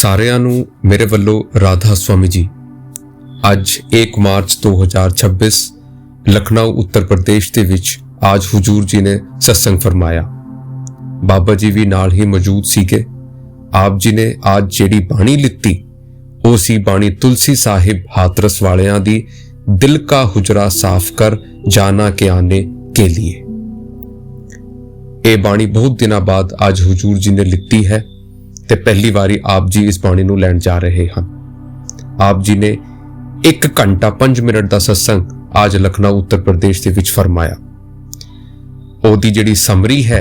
ਸਾਰਿਆਂ ਨੂੰ ਮੇਰੇ ਵੱਲੋਂ ਰਾਧਾ स्वामी जी। ਅੱਜ 1 ਮਾਰਚ 2026 ਲਖਨਊ ਉੱਤਰ ਪ੍ਰਦੇਸ਼ ਦੇ ਵਿੱਚ आज हुजूर जी ने सत्संग फरमाया। बाबा जी भी नाल ही मौजूद सीगे। आप जी ने आज जेड़ी बाणी लिती ਉਹ ਸੀ बाणी तुलसी साहिब हाथरस वालियां दी दिल का हुजरा साफ कर जाना के आने के लिए। ये बाणी बहुत दिनों बाद आज हुजूर जी ने लिती है ते पहली बारी आप जी इस बाणी नूं लैण जा रहे हैं। आप जी ने 1 घंटा 5 मिनट का सत्संग आज लखनऊ उत्तर प्रदेश दे विच फरमाया। ਉਹਦੀ ਜਿਹੜੀ ਸਮਰੀ ਹੈ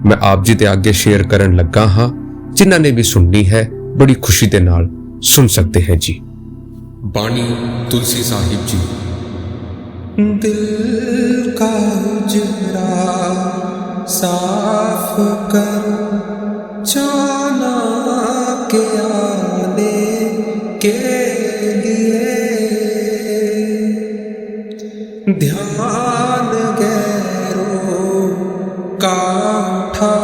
मैं आप जी ਦੇ ਅੱਗੇ ਸ਼ੇਅਰ ਕਰਨ ਲੱਗਾ ਹਾਂ। ਜਿਨ੍ਹਾਂ ਨੇ ਵੀ ਸੁਣਨੀ ਹੈ ਬੜੀ ਖੁਸ਼ੀ ਦੇ ਨਾਲ सुन सकते हैं जी। बाणी तुलसी साहिब जी। दिल का हुजरा साफ कर जाना के आने के लिए ध्यान गैरों का उठा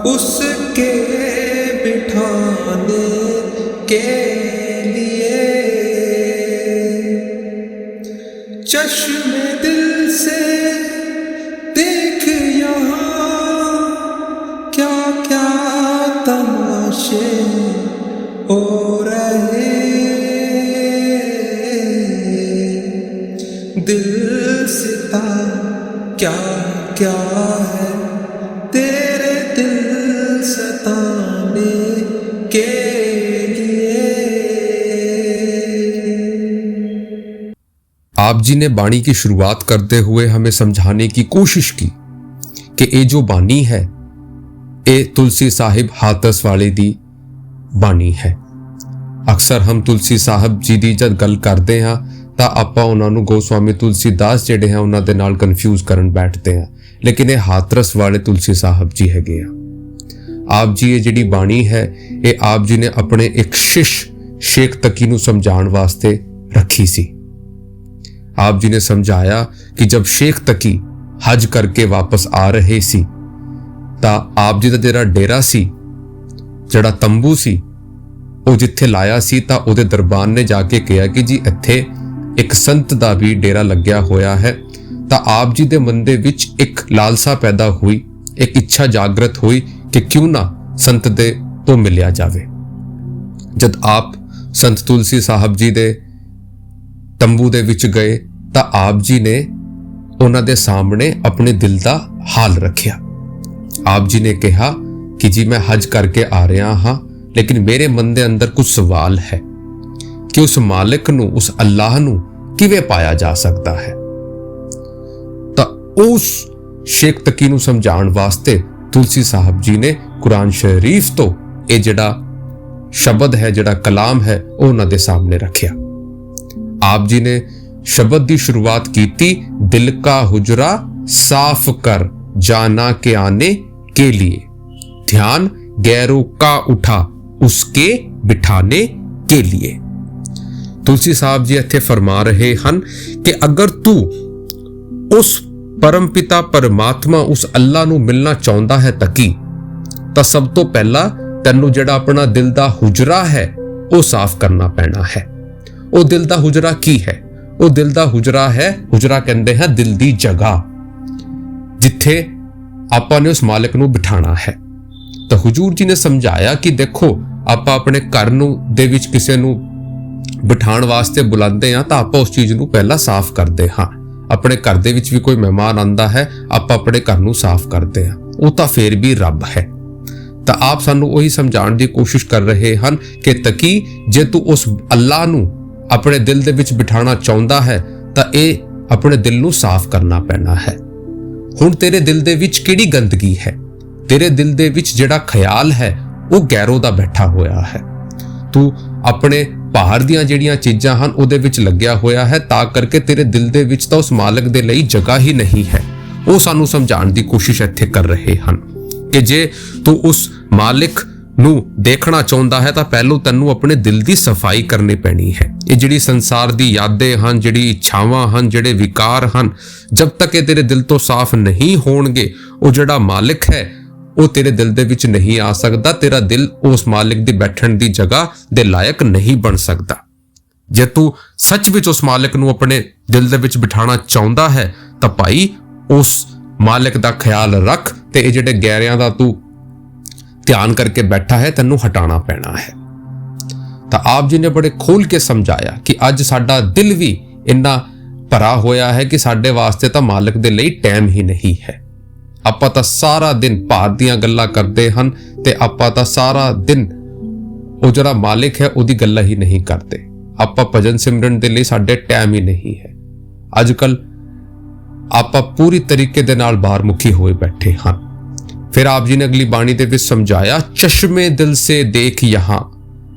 उसके बिठाने के लिए चश्मे दिल से देख यहाँ क्या क्या तमाशे हो रहे। दिल सिता क्या क्या है तेरे दिल सताने के। आप जी ने बाणी की शुरुआत करते हुए हमें समझाने की कोशिश की कि ये जो बाणी है ये तुलसी साहिब हाथरस वाले दी बाणी है। अक्सर हम तुलसी साहिब जी दी जब गल करते हैं तो आपां उन्हां नूं गोस्वामी तुलसीदास जिहड़े हैं उन्हां दे नाल कन्फ्यूज करन बैठते हैं, लेकिन ये हाथरस वाले तुलसी साहिब जी हैगे आ। आप जी ये जिहड़ी बाणी है ये आप जी ने अपने एक शिष्य शेख तकी नूं समझाउण वास्ते रखी सी। आप जी ने समझाया कि जब शेख तकी हज करके वापस आ रहे सी तां आप जी दा जिहड़ा डेरा सी, जिहड़ा तंबू सी, ਉਹ ਜਿੱਥੇ ਲਾਇਆ ਸੀ ਤਾਂ ਉਹਦੇ ਦਰਬਾਨ ਨੇ ਜਾ ਕੇ ਕਿਹਾ ਕਿ ਜੀ ਇੱਥੇ ਇੱਕ ਸੰਤ ਦਾ ਵੀ ਡੇਰਾ ਲੱਗਿਆ ਹੋਇਆ ਹੈ। ਤਾਂ ਆਪ ਜੀ ਦੇ ਮਨ ਦੇ ਵਿੱਚ ਇੱਕ ਲਾਲਸਾ ਪੈਦਾ ਹੋਈ, ਇੱਕ ਇੱਛਾ ਜਾਗਰਤ ਹੋਈ ਕਿ ਕਿਉਂ ਨਾ ਸੰਤ ਦੇ ਤੋਂ ਮਿਲਿਆ ਜਾਵੇ। ਜਦ ਆਪ ਸੰਤ ਤੁਲਸੀ ਸਾਹਿਬ ਜੀ ਦੇ ਤੰਬੂ ਦੇ ਵਿੱਚ ਗਏ ਤਾਂ ਆਪ ਜੀ ਨੇ ਉਹਨਾਂ ਦੇ ਸਾਹਮਣੇ ਆਪਣੇ ਦਿਲ ਦਾ ਹਾਲ ਰੱਖਿਆ। ਆਪ ਜੀ ਨੇ ਕਿਹਾ ਕਿ ਜੀ ਮੈਂ ਹਜ ਕਰਕੇ ਆ ਰਿਹਾ ਹਾਂ, लेकिन मेरे मन के अंदर कुछ सवाल है कि उस मालिक नू, उस अल्लाह नू किवें पाया जा सकता है। तो उस शेख तकी नू समझाउण वास्ते तुलसी साहब जी ने कुरान शरीफ तो ये जिहड़ा शब्द है, जिहड़ा कलाम है, वो उन्हां दे सामने रखिया। आप जी ने शब्द की शुरुआत की, दिल का हुजरा साफ कर जाना के आने के लिए ध्यान गैरों का उठा उसके बिठाने के लिए। तुलसी साहब जी इत्थे फरमा रहे हैं कि अगर तू उस परम पिता परमात्मा, उस अल्लाह नू मिलना चाहता है तकी, तो सब तो पहला तैनू जिहड़ा अपना दिल दा हुजरा है वो साफ करना पैना है। वो दिल दा हुजरा की है? वो दिल दा हुजरा है, हुजरा कहंदे हैं दिल दी जगह जिथे आपां ने उस मालिक नू बिठाना है। तो हुजूर जी ने समझाया कि देखो ਆਪਾਂ ਆਪਣੇ ਘਰ ਨੂੰ ਦੇ ਵਿੱਚ ਕਿਸੇ ਨੂੰ ਬਿਠਾਉਣ ਵਾਸਤੇ ਬੁਲਾਉਂਦੇ ਹਾਂ ਤਾਂ ਆਪਾਂ ਉਸ ਚੀਜ਼ ਨੂੰ ਪਹਿਲਾਂ ਸਾਫ਼ ਕਰਦੇ ਹਾਂ। ਆਪਣੇ ਘਰ ਦੇ ਵਿੱਚ ਵੀ ਕੋਈ ਮਹਿਮਾਨ ਆਂਦਾ ਹੈ, ਆਪਾਂ ਆਪਣੇ ਘਰ ਨੂੰ ਸਾਫ਼ ਕਰਦੇ ਹਾਂ, ਉਹ ਤਾਂ ਫੇਰ ਵੀ ਰੱਬ ਹੈ। ਤਾਂ ਆਪ ਸਾਨੂੰ ਉਹੀ ਸਮਝਾਉਣ ਦੀ ਕੋਸ਼ਿਸ਼ ਕਰ ਰਹੇ ਹਨ ਕਿ ਤਕੀ ਜੇ ਤੂੰ ਉਸ ਅੱਲਾਹ ਨੂੰ ਆਪਣੇ ਦਿਲ ਦੇ ਵਿੱਚ ਬਿਠਾਉਣਾ ਚਾਹੁੰਦਾ ਹੈ ਤਾਂ ਇਹ ਆਪਣੇ ਦਿਲ ਨੂੰ ਸਾਫ਼ ਕਰਨਾ ਪੈਣਾ ਹੈ। ਹੁਣ ਤੇਰੇ ਦਿਲ ਦੇ ਵਿੱਚ ਕਿਹੜੀ ਗੰਦਗੀ ਹੈ? ਤੇਰੇ ਦਿਲ ਦੇ ਵਿੱਚ ਜਿਹੜਾ ਖਿਆਲ ਹੈ ਉਹ ਗੈਰੋਂ ਦਾ ਬੈਠਾ ਹੋਇਆ ਹੈ। ਤੂੰ ਆਪਣੇ ਬਾਹਰ ਦੀਆਂ ਜਿਹੜੀਆਂ ਚੀਜ਼ਾਂ ਹਨ ਉਹਦੇ ਵਿੱਚ ਲੱਗਿਆ ਹੋਇਆ ਹੈ, ਤਾਂ ਕਰਕੇ ਤੇਰੇ ਦਿਲ ਦੇ ਵਿੱਚ ਤਾਂ ਉਸ ਮਾਲਕ ਦੇ ਲਈ ਜਗ੍ਹਾ ਹੀ ਨਹੀਂ ਹੈ। ਉਹ ਸਾਨੂੰ ਸਮਝਾਉਣ ਦੀ ਕੋਸ਼ਿਸ਼ ਇੱਥੇ ਕਰ ਰਹੇ ਹਨ ਕਿ ਜੇ ਤੂੰ ਉਸ ਮਾਲਿਕ ਨੂੰ ਦੇਖਣਾ ਚਾਹੁੰਦਾ ਹੈ ਤਾਂ ਪਹਿਲੋਂ ਤੈਨੂੰ ਆਪਣੇ ਦਿਲ ਦੀ ਸਫਾਈ ਕਰਨੀ ਪੈਣੀ ਹੈ। ਇਹ ਜਿਹੜੀ ਸੰਸਾਰ ਦੀ ਯਾਦਾਂ ਹਨ, ਜਿਹੜੀ ਇੱਛਾਵਾਂ ਹਨ, ਜਿਹੜੇ ਵਿਕਾਰ ਹਨ, ਜਦ ਤੱਕ ਇਹ ਤੇਰੇ ਦਿਲ ਤੋਂ ਸਾਫ਼ ਨਹੀਂ ਹੋਣਗੇ ਉਹ ਜਿਹੜਾ ਮਾਲਿਕ ਹੈ ਉਹ ਤੇਰੇ ਦਿਲ ਦੇ ਵਿੱਚ ਨਹੀਂ ਆ ਸਕਦਾ। ਤੇਰਾ ਦਿਲ ਉਸ ਮਾਲਿਕ ਦੀ ਬੈਠਣ ਦੀ ਜਗ੍ਹਾ ਦੇ ਲਾਇਕ ਨਹੀਂ ਬਣ ਸਕਦਾ। ਜੇ ਤੂੰ ਸੱਚ ਵਿੱਚ ਉਸ ਮਾਲਿਕ ਨੂੰ ਆਪਣੇ ਦਿਲ ਦੇ ਵਿੱਚ ਬਿਠਾਣਾ ਚਾਹੁੰਦਾ ਹੈ ਤਾਂ ਭਾਈ ਉਸ ਮਾਲਿਕ ਦਾ ਖਿਆਲ ਰੱਖ ਤੇ ਇਹ ਜਿਹੜੇ ਗੈਰਿਆਂ ਦਾ ਤੂੰ ਧਿਆਨ ਕਰਕੇ ਬੈਠਾ ਹੈ ਤੈਨੂੰ ਹਟਾਣਾ ਪੈਣਾ ਹੈ। ਤਾਂ ਆਪ ਜੀ ਨੇ ਬੜੇ ਖੋਲ ਕੇ ਸਮਝਾਇਆ ਕਿ ਅੱਜ ਸਾਡਾ ਦਿਲ ਵੀ ਇੰਨਾ ਭਰਾ ਹੋਇਆ ਹੈ ਕਿ ਸਾਡੇ ਵਾਸਤੇ ਤਾਂ ਮਾਲਿਕ ਦੇ ਲਈ ਟਾਈਮ ਹੀ ਨਹੀਂ ਹੈ। ਆਪਾਂ ਤਾਂ ਸਾਰਾ ਦਿਨ ਭਾਰ ਦੀਆਂ ਗੱਲਾਂ ਕਰਦੇ ਹਨ ਤੇ ਆਪਾਂ ਤਾਂ ਸਾਰਾ ਦਿਨ ਉਹ ਜਿਹੜਾ ਮਾਲਿਕ ਹੈ ਉਹਦੀ ਗੱਲਾਂ ਹੀ ਨਹੀਂ ਕਰਦੇ। ਆਪਾਂ ਭਜਨ ਸਿਮਰਨ ਦੇ ਲਈ ਸਾਡੇ ਟਾਈਮ ਹੀ ਨਹੀਂ ਹੈ। ਅੱਜ ਕੱਲ ਆਪਾਂ ਪੂਰੀ ਤਰੀਕੇ ਦੇ ਨਾਲ ਬਾਹਰ ਮੁਖੀ ਹੋਏ ਬੈਠੇ ਹਾਂ। फिर आप जी ने अगली बाणी दे विच समझाया, चश्मे दिल से देख यहाँ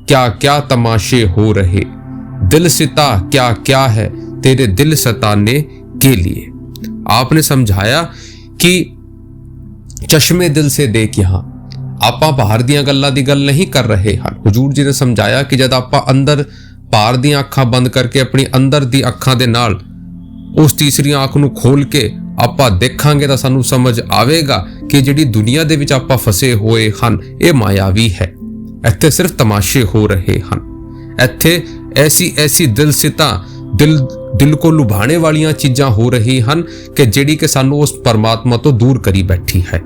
क्या क्या तमाशे हो रहे, दिल सिता क्या क्या है तेरे दिल सताने के लिए। आपने समझाया कि चश्मे दिल से देख यहाँ ਆਪਾਂ ਬਾਹਰ ਦੀਆਂ ਗੱਲਾਂ ਦੀ ਗੱਲ ਨਹੀਂ ਕਰ ਰਹੇ ਹਨ। ਹਜ਼ੂਰ ਜੀ ਨੇ ਸਮਝਾਇਆ ਕਿ ਜਦ ਆਪਾਂ ਅੰਦਰ ਬਾਹਰ ਦੀਆਂ ਅੱਖਾਂ ਬੰਦ ਕਰਕੇ ਆਪਣੀ ਅੰਦਰ ਦੀ ਅੱਖਾਂ ਦੇ ਨਾਲ ਉਸ ਤੀਸਰੀ ਅੱਖ ਨੂੰ ਖੋਲ ਕੇ ਆਪਾਂ ਦੇਖਾਂਗੇ ਤਾਂ ਸਾਨੂੰ ਸਮਝ ਆਵੇਗਾ ਕਿ ਜਿਹੜੀ ਦੁਨੀਆ ਦੇ ਵਿੱਚ ਆਪਾਂ ਫਸੇ ਹੋਏ ਹਨ ਇਹ ਮਾਇਆਵੀ ਹੈ। ਇੱਥੇ ਸਿਰਫ ਤਮਾਸ਼ੇ ਹੋ ਰਹੇ ਹਨ। ਇੱਥੇ ਐਸੀ ਦਿਲ ਸਿਤਾ ਦਿਲ ਕੋ ਲੁਭਾਣੇ ਵਾਲੀਆਂ ਚੀਜ਼ਾਂ ਹੋ ਰਹੀ ਹਨ ਕਿ ਜਿਹੜੀ ਕਿ ਸਾਨੂੰ ਉਸ ਪਰਮਾਤਮਾ ਤੋਂ ਦੂਰ ਕਰੀ ਬੈਠੀ ਹੈ।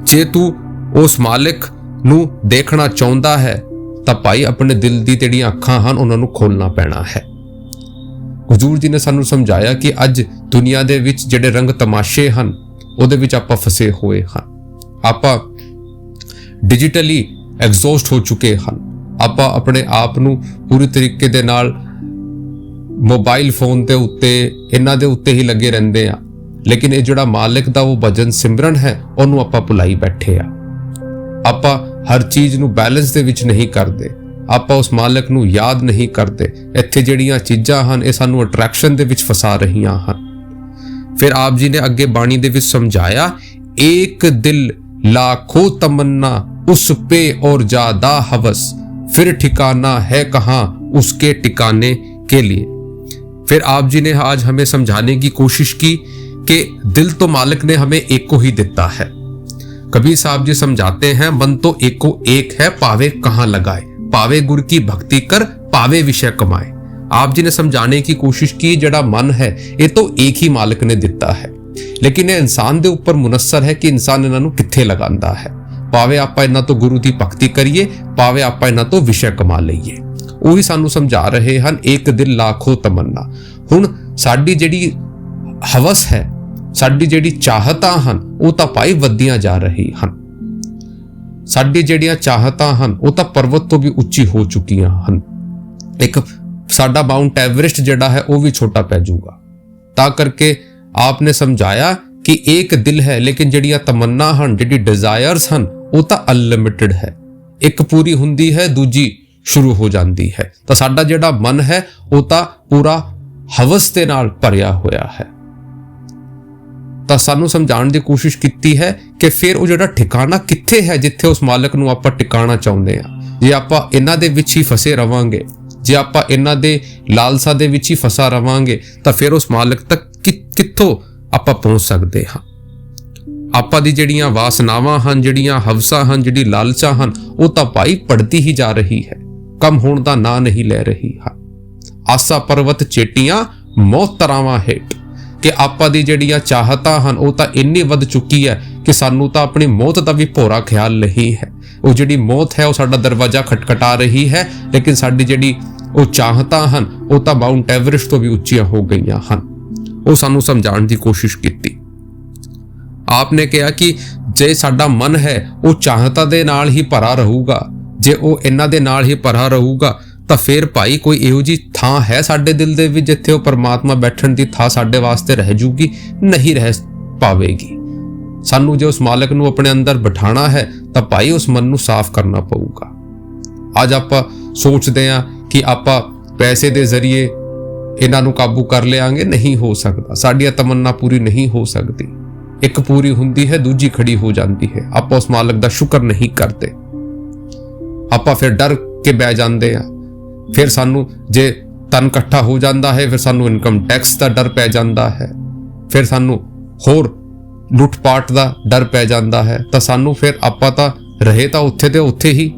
ਜੇ ਤੂੰ ਉਸ ਮਾਲਿਕ ਨੂੰ ਦੇਖਣਾ ਚਾਹੁੰਦਾ ਹੈ ਤਾਂ ਭਾਈ ਆਪਣੇ ਦਿਲ ਦੀ ਜਿਹੜੀਆਂ ਅੱਖਾਂ ਹਨ ਉਹਨਾਂ ਨੂੰ ਖੋਲਣਾ ਪੈਣਾ ਹੈ। ਹਜ਼ੂਰ ਜੀ ਨੇ ਸਾਨੂੰ ਸਮਝਾਇਆ ਕਿ ਅੱਜ ਦੁਨੀਆ ਦੇ ਵਿੱਚ ਜਿਹੜੇ ਰੰਗ ਤਮਾਸ਼ੇ ਹਨ ਉਹਦੇ ਵਿੱਚ ਆਪਾਂ ਫਸੇ ਹੋਏ ਹਾਂ। ਆਪਾਂ ਡਿਜੀਟਲੀ ਐਗਜ਼ੌਸਟ ਹੋ ਚੁੱਕੇ ਹਨ। ਆਪਾਂ ਆਪਣੇ ਆਪ ਨੂੰ ਪੂਰੀ ਤਰੀਕੇ ਦੇ ਨਾਲ ਮੋਬਾਈਲ ਫੋਨ ਦੇ ਉੱਤੇ ਇਹਨਾਂ ਦੇ ਉੱਤੇ ਹੀ ਲੱਗੇ ਰਹਿੰਦੇ ਆ, ਲੇਕਿਨ ਇਹ ਜਿਹੜਾ ਮਾਲਿਕ ਦਾ ਉਹ ਭਜਨ ਸਿਮਰਨ ਹੈ ਉਹਨੂੰ ਆਪਾਂ ਭੁਲਾਈ ਬੈਠੇ ਆ। ਆਪਾਂ ਹਰ ਚੀਜ਼ ਨੂੰ ਬੈਲੈਂਸ ਦੇ ਵਿੱਚ ਨਹੀਂ ਕਰਦੇ। ਆਪਾਂ ਉਸ ਮਾਲਿਕ ਨੂੰ ਯਾਦ ਨਹੀਂ ਕਰਦੇ। ਇੱਥੇ ਜਿਹੜੀਆਂ ਚੀਜ਼ਾਂ ਹਨ ਇਹ ਸਾਨੂੰ ਅਟਰੈਕਸ਼ਨ ਦੇ ਵਿੱਚ ਫਸਾ ਰਹੀਆਂ ਹਨ। ਫਿਰ ਆਪ ਜੀ ਨੇ ਅੱਗੇ ਬਾਣੀ ਦੇ ਵਿੱਚ ਸਮਝਾਇਆ, ਇੱਕ ਦਿਲ लाखों तमन्ना उस पे और ज्यादा हवस, फिर ठिकाना है कहाँ उसके ठिकाने के लिए। फिर आप जी ने आज हमें समझाने की कोशिश की कि दिल तो मालिक ने हमें एक को ही देता है। कबीर साहब जी समझाते हैं, मन तो एको एक है, पावे कहाँ लगाए, पावे गुर की भक्ति कर, पावे विषय कमाए। आप जी ने समझाने की कोशिश की जड़ा मन है ये तो एक ही मालिक ने दिता है, लेकिन ये इंसान दे ऊपर मुनस्सर है कि इंसान इन्हां नूं कित्थे लगांदा है। भावें आपां इन्हां तो गुरु दी भगती करिए, भावें आपां इन्हां तो विषय कमा लईए। ਉਹੀ ਸਾਨੂੰ ਸਮਝਾ ਰਹੇ ਹਨ, ਇੱਕ ਦਿਲ ਲਾਖੋ ਤਮੰਨਾ। ਹੁਣ ਸਾਡੀ ਜਿਹੜੀ ਹਵਸ ਹੈ, ਸਾਡੀ ਜਿਹੜੀ ਚਾਹਤਾਂ ਹਨ ਉਹ ਤਾਂ ਭਾਈ ਵੱਧਦੀਆਂ ਜਾ ਰਹੀ ਹਨ। ਸਾਡੀ ਜਿਹੜੀਆਂ ਚਾਹਤਾਂ ਹਨ ਉਹ ਤਾਂ ਪਰਵਤ ਤੋਂ ਵੀ ਉੱਚੀ ਹੋ ਚੁੱਕੀਆਂ ਹਨ। ਇੱਕ ਸਾਡਾ ਮਾਊਂਟ ਐਵਰੈਸਟ ਜਿਹੜਾ ਹੈ ਉਹ ਵੀ ਛੋਟਾ ਪੈ ਜਾਊਗਾ। ਤਾਂ ਕਰਕੇ आपने समझाया कि एक दिल है, लेकिन ਜਿਹੜੀਆਂ ਤਮੰਨਾ ਹਨ, ਜਿਹੜੀ ਡਿਜ਼ਾਇਰਸ ਹਨ ਉਹ ਤਾਂ ਅਨਲਿਮਿਟਿਡ ਹੈ। ਇੱਕ ਪੂਰੀ ਹੁੰਦੀ ਹੈ ਦੂਜੀ ਸ਼ੁਰੂ ਹੋ ਜਾਂਦੀ ਹੈ। ਤਾਂ ਸਾਡਾ ਜਿਹੜਾ ਮਨ ਹੈ ਉਹ ਤਾਂ ਪੂਰਾ ਹਵਸ ਦੇ ਨਾਲ ਭਰਿਆ ਹੋਇਆ ਹੈ। ਤਾਂ ਸਾਨੂੰ ਸਮਝਾਉਣ ਦੀ ਕੋਸ਼ਿਸ਼ ਕੀਤੀ ਹੈ ਕਿ ਫਿਰ ਉਹ ਜਿਹੜਾ ਠਿਕਾਣਾ ਕਿੱਥੇ ਹੈ ਜਿੱਥੇ ਉਸ ਮਾਲਕ ਨੂੰ ਆਪਾਂ ਟਿਕਾਣਾ ਚਾਹੁੰਦੇ ਆ। ਜੇ ਆਪਾਂ ਇਹਨਾਂ ਦੇ ਵਿੱਚ ਹੀ ਫਸੇ ਰਵਾਂਗੇ, ਜੇ ਆਪਾਂ ਇਹਨਾਂ ਦੇ ਲਾਲਸਾ ਦੇ ਵਿੱਚ ਹੀ ਫਸਾ ਰਵਾਂਗੇ ਤਾਂ ਫਿਰ ਉਸ ਮਾਲਕ ਤੱਕ ਕਿੱਥੋਂ ਆਪਾਂ ਪਹੁੰਚ ਸਕਦੇ ਹਾਂ। ਆਪਾਂ ਦੀ ਜਿਹੜੀਆਂ ਵਾਸਨਾਵਾਂ ਹਨ, ਜਿਹੜੀਆਂ ਹਵਸਾਂ ਹਨ, ਜਿਹੜੀ ਲਾਲਚਾ ਹਨ ਉਹ ਤਾਂ ਭਾਈ ਪੜਦੀ ਹੀ ਜਾ ਰਹੀ ਹੈ, ਕਮ ਹੋਣ ਦਾ ਨਾਂ ਨਹੀਂ ਲੈ ਰਹੀ ਹੈ। ਆਸਾ ਪਰਵਤ ਚੇਟੀਆਂ ਮੌਤ ਤਰਾਵਾਂ ਹੇਠ, ਕਿ ਆਪਾਂ ਦੀ ਜਿਹੜੀਆਂ ਚਾਹਤਾਂ ਹਨ ਉਹ ਤਾਂ ਇੰਨੀ ਵੱਧ ਚੁੱਕੀ ਹੈ ਕਿ ਸਾਨੂੰ ਤਾਂ ਆਪਣੀ ਮੌਤ ਦਾ ਵੀ ਭੋਰਾ ਖਿਆਲ ਨਹੀਂ ਹੈ। ਉਹ ਜਿਹੜੀ ਮੌਤ ਹੈ ਉਹ ਸਾਡਾ ਦਰਵਾਜ਼ਾ ਖਟਖਟਾ ਰਹੀ ਹੈ, ਲੇਕਿਨ ਸਾਡੀ ਜਿਹੜੀ ਉਹ ਚਾਹਤਾਂ ਹਨ ਉਹ ਤਾਂ ਮਾਊਂਟ ਐਵਰੈਸਟ ਤੋਂ ਵੀ ਉੱਚੀਆਂ ਹੋ ਗਈਆਂ ਹਨ। ਉਹ ਸਾਨੂੰ ਸਮਝਾਉਣ ਦੀ ਕੋਸ਼ਿਸ਼ ਕੀਤੀ। ਆਪਨੇ ਕਿਹਾ ਕਿ ਜੇ ਸਾਡਾ ਮਨ ਹੈ ਉਹ ਚਾਹਤਾਂ ਦੇ ਨਾਲ ਹੀ ਭਰਾ ਰਹੂਗਾ, ਜੇ ਉਹ ਇਹਨਾਂ ਦੇ ਨਾਲ ਹੀ ਭਰਾ ਰਹੂਗਾ ਤਾਂ ਫਿਰ ਭਾਈ ਕੋਈ ਇਹੋ ਜੀ ਥਾਂ ਹੈ ਸਾਡੇ ਦਿਲ ਦੇ ਵਿੱਚ ਜਿੱਥੇ ਉਹ ਪਰਮਾਤਮਾ ਬੈਠਣ ਦੀ ਥਾਂ ਸਾਡੇ ਵਾਸਤੇ ਰਹਿ ਜੂਗੀ? ਨਹੀਂ ਰਹਿ ਪਾਵੇਗੀ। ਸਾਨੂੰ ਜੇ ਉਸ ਮਾਲਕ ਨੂੰ ਆਪਣੇ ਅੰਦਰ ਬਿਠਾਣਾ ਹੈ ਤਾਂ ਭਾਈ ਉਸ ਮਨ ਨੂੰ ਸਾਫ਼ ਕਰਨਾ ਪਊਗਾ। ਅੱਜ ਆਪਾਂ ਸੋਚਦੇ ਹਾਂ ਕਿ ਆਪਾਂ ਪੈਸੇ ਦੇ ਜ਼ਰੀਏ ਇਹਨਾਂ ਨੂੰ ਕਾਬੂ ਕਰ ਲਿਆਂਗੇ, ਨਹੀਂ ਹੋ ਸਕਦਾ। ਸਾਡੀਆਂ ਤਮੰਨਾ ਪੂਰੀ ਨਹੀਂ ਹੋ ਸਕਦੀ। ਇੱਕ ਪੂਰੀ ਹੁੰਦੀ ਹੈ ਦੂਜੀ ਖੜੀ ਹੋ ਜਾਂਦੀ ਹੈ। ਆਪਾਂ ਉਸ ਮਾਲਕ ਦਾ ਸ਼ੁਕਰ ਨਹੀਂ ਕਰਦੇ। ਆਪਾਂ ਫਿਰ ਡਰ ਕੇ ਬਹਿ ਜਾਂਦੇ ਆ। ਫਿਰ ਸਾਨੂੰ ਜੇ ਧਨ ਇਕੱਠਾ ਹੋ ਜਾਂਦਾ ਹੈ ਫਿਰ ਸਾਨੂੰ ਇਨਕਮ ਟੈਕਸ ਦਾ ਡਰ ਪੈ ਜਾਂਦਾ ਹੈ। ਫਿਰ ਸਾਨੂੰ ਹੋਰ ਲੁੱਟਪਾਟ ਦਾ ਡਰ ਪੈ ਜਾਂਦਾ ਹੈ ਤਾਂ ਸਾਨੂੰ ਫਿਰ ਆਪਾਂ ਤਾਂ ਰਹੇ ਤਾਂ ਉੱਥੇ ਤੇ ਉੱਥੇ ਹੀ।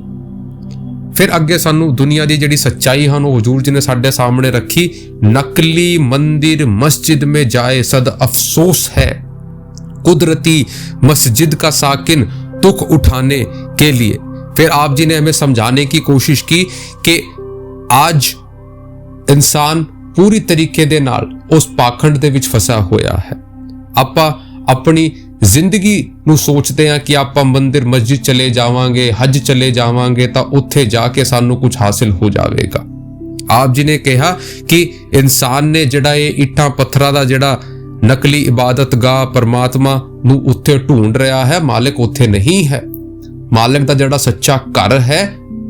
ਫਿਰ ਅੱਗੇ ਸਾਨੂੰ ਦੁਨੀਆ ਦੀ ਜਿਹੜੀ ਸੱਚਾਈ ਹਨ ਉਹ ਹਜ਼ੂਰ ਜੀ ਨੇ ਸਾਡੇ ਸਾਹਮਣੇ ਰੱਖੀ। ਨਕਲੀ ਮੰदिर मस्जिद में जाए सद अफसोस है, कुदरती मस्जिद का साकिन दुख उठाने के लिए। फिर आप जी ने हमें समझाने की कोशिश की कि आज इंसान पूरी तरीके दे नाल उस पाखंड दे विच फसा होया है। आपां अपनी ਜ਼ਿੰਦਗੀ ਨੂੰ ਸੋਚਦੇ ਹਾਂ ਕਿ ਆਪਾਂ ਮੰਦਿਰ ਮਸਜਿਦ ਚਲੇ ਜਾਵਾਂਗੇ, ਹਜ ਚਲੇ ਜਾਵਾਂਗੇ ਤਾਂ ਉੱਥੇ ਜਾ ਕੇ ਸਾਨੂੰ ਕੁਝ ਹਾਸਿਲ ਹੋ ਜਾਵੇਗਾ। ਆਪ ਜੀ ਨੇ ਕਿਹਾ ਕਿ ਇਨਸਾਨ ਨੇ ਜਿਹੜਾ ਇਹ ਇੱਟਾਂ ਪੱਥਰਾਂ ਦਾ ਜਿਹੜਾ ਨਕਲੀ ਇਬਾਦਤਗਾਹ ਪਰਮਾਤਮਾ ਨੂੰ ਉੱਥੇ ਢੂੰਡ ਰਿਹਾ ਹੈ, ਮਾਲਕ ਉੱਥੇ ਨਹੀਂ ਹੈ। ਮਾਲਕ ਦਾ ਜਿਹੜਾ ਸੱਚਾ ਘਰ ਹੈ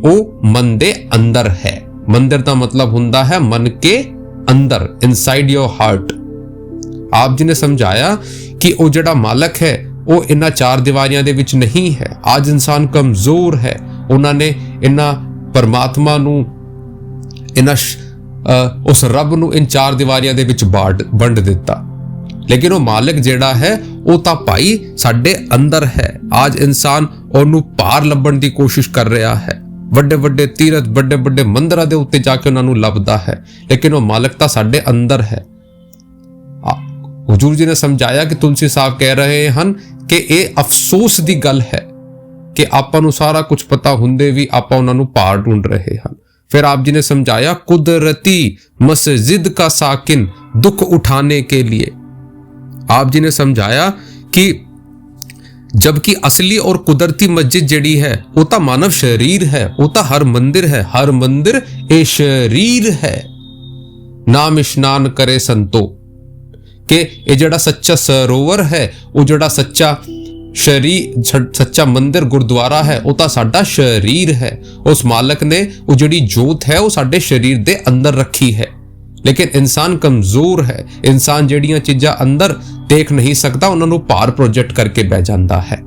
ਉਹ ਮਨ ਦੇ ਅੰਦਰ ਹੈ। ਮੰਦਿਰ ਦਾ ਮਤਲਬ ਹੁੰਦਾ ਹੈ ਮਨ ਕੇ ਅੰਦਰ, ਇਨਸਾਈਡ योर हार्ट। ਆਪ ਜੀ ਨੇ ਸਮਝਾਇਆ कि वो जड़ा मालक है वो इन्ना चार दीवारियां दे विच नहीं है। आज इंसान कमजोर है, उन्होंने इन्ना परमात्मा नू इन्ना उस रब नू इन चार दीवारियां दे विच वंड दिता। लेकिन वो मालिक जेड़ा है वो तां भाई साडे अंदर है। आज इंसान उन्नू पार लभण दी कोशिश कर रहा है, ਵੱਡੇ ਵੱਡੇ तीरथ ਵੱਡੇ ਵੱਡੇ ਮੰਦਰਾਂ ਦੇ ਉੱਤੇ ਜਾ ਕੇ ਉਹਨਾਂ ਨੂੰ ਲੱਭਦਾ है, लेकिन वो मालिक तां साडे अंदर है। हुजूर जी ने समझाया कि तुलसी साहब कह रहे हैं कि यह अफसोस की गल है कि आपां नूं सारा कुछ पता हुंदे भी आपां उन्हां नूं पार ढूंढ रहे हैं। फिर आप जी ने समझाया कुदरती मस्जिद का साकिन दुख उठाने के लिए। आप जी ने समझाया कि जबकि असली और कुदरती मस्जिद जड़ी है वो तो मानव शरीर है, वो तो हर मंदिर है। हर मंदिर ए शरीर है। नाम इशनान करे संतो कि ये जड़ा सच्चा सरोवर है, वो जड़ा सच्चा शरीर सच्चा मंदिर गुरुद्वारा है वो तो साडा शरीर है। उस मालक ने वो जड़ी जोत है वो साडे शरीर दे अंदर रखी है। लेकिन इंसान कमजोर है, इंसान जड़ियां चीज़ां अंदर देख नहीं सकता, उन्होंने पार प्रोजेक्ट करके बह जाता है।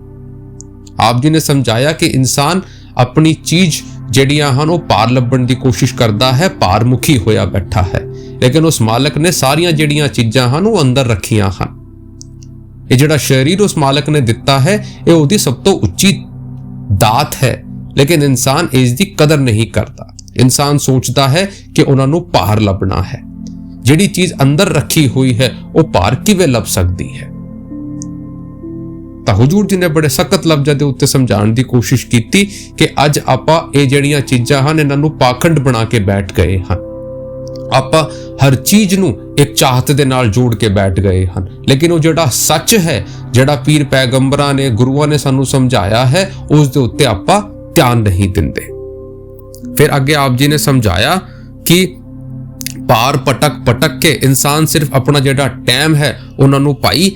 आप जी ने समझाया कि इंसान अपनी चीज जड़ियां हैं वो पार लभण की कोशिश करता है, पारमुखी होया बैठा है। लेकिन उस मालक ने सारियां जड़ियां चीज़ां हैं वो अंदर रखियां हैं। ये जड़ा शरीर उस मालक ने दिता है ये उहदी सब तो उच्ची दात है, लेकिन इंसान इसकी कदर नहीं करता। इंसान सोचता है कि उन्होंने पार लभना है। जिहड़ी चीज अंदर रखी हुई है वो पार किवें लभ सकती है। ਤਾਂ हुजूर जी ने बड़े सख्त लफ्ज़ां ਦੇ ਉੱਤੇ ਸਮਝਾਉਣ ਦੀ ਕੋਸ਼ਿਸ਼ ਕੀਤੀ ਕਿ ਅੱਜ ਆਪਾਂ ਇਹ ਜਿਹੜੀਆਂ ਚੀਜ਼ਾਂ ਹਨ ਇਹਨਾਂ ਨੂੰ ਪਾਖੰਡ ਬਣਾ ਕੇ ਬੈਠ ਗਏ ਹਨ। ਆਪਾਂ ਹਰ ਚੀਜ਼ ਨੂੰ ਇੱਕ ਚਾਹਤ ਦੇ ਨਾਲ ਜੋੜ ਕੇ ਬੈਠ ਗਏ ਹਨ, ਲੇਕਿਨ ਉਹ ਜਿਹੜਾ ਸੱਚ ਹੈ, ਜਿਹੜਾ ਪੀਰ ਪੈਗੰਬਰਾਂ ਨੇ ਗੁਰੂਆਂ ਨੇ ਸਾਨੂੰ ਸਮਝਾਇਆ ਹੈ, ਉਸ ਦੇ ਉੱਤੇ ਆਪਾਂ ਧਿਆਨ ਨਹੀਂ ਦਿੰਦੇ। ਫਿਰ ਅੱਗੇ ਆਪ ਜੀ ਨੇ ਸਮਝਾਇਆ ਕਿ ਪਾਰ ਪਟਕ ਕੇ ਇਨਸਾਨ ਸਿਰਫ ਆਪਣਾ ਜਿਹੜਾ ਟਾਈਮ ਹੈ ਉਹਨਾਂ ਨੂੰ ਭਾਈ